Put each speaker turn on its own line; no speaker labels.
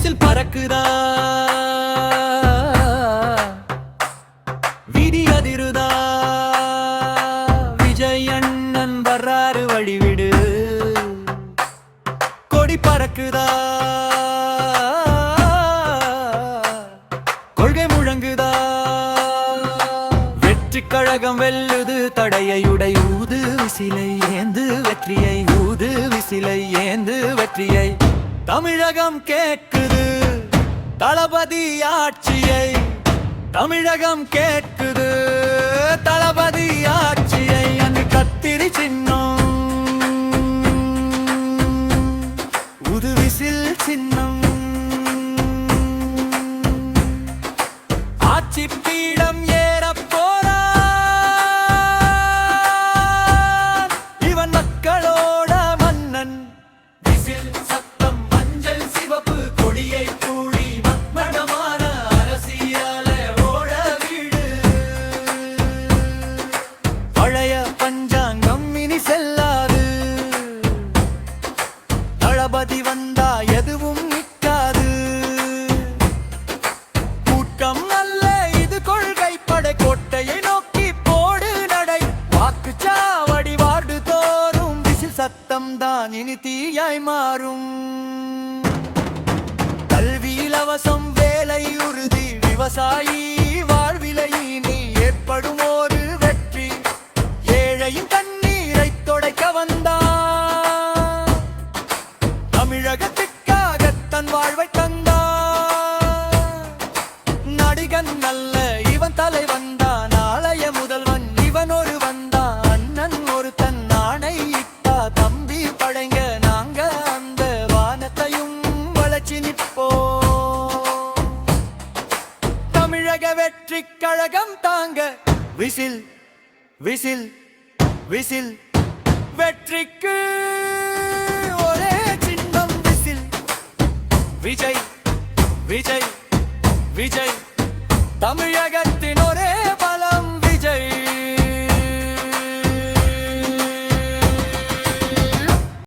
Whistle பறக்குதா, விதி அதிருதா, விஜய் அண்ணன் வர்றாரு வழிவிடு. கொடி பறக்குதா, கொள்கை முழங்குதா, வெற்றி கழகம் வெல்லுது தடையை உடையூது விசிலை ஏந்து வெற்றியை ஊது விசிலை ஏந்து வெற்றியை. தமிழகம் கேட்குது தளபதி ஆட்சியை, தமிழகம் கேட்குது தளபதி ஆட்சியை. அங்கு கத்திரி சின்னம், உது விசில் சின்னம், ஆட்சி பீடம் ஏறப் போறான் இவன் மக்களோட மன்னன். விசில் சத்தம் மஞ்சள் சிவப்பு கொடியை கூடி மர்மமான அரசியலை ஓட வீடு. பழைய பஞ்சாங்கம் இனி செல்லாது, தளபதி வந்தா எதுவும் நிற்காது. கூட்டம் அல்ல இது கொள்கை படை, கோட்டையை நோக்கி போடு நடை. வாக்குச்சாவடி வார்டு தோறும் விசில் சத்தம் தான் இனி தீயாய் மாறும். கல்வி இலவசம் வேலை உறுதி, விவசாயி வாழ்விலை இனி ஏற்படும் ஒரு வெற்றி. ஏழையின் கண்ணீரை தொடைக்க வந்தான், தமிழகத்திற்காக தன் வாழ்வை தந்தான். நடிகன் நல்ல இவன் தலை வந்தான், நாளைய முதல்வன் இவன் ஒரு வந்தான். அண்ணன் ஒரு தன் நாணை இட்டா, தம்பி படைங்க நாங்க அந்த வானத்தையும் வளைச்சி நிற்போம். தமிழக வெற்றி கழகம் தாங்க விசில் விசில் விசில். வெற்றிக்கு ஒரே சின்னம் விசில். விஜய் விஜய் விஜய் தமிழகத்தின் ஒரே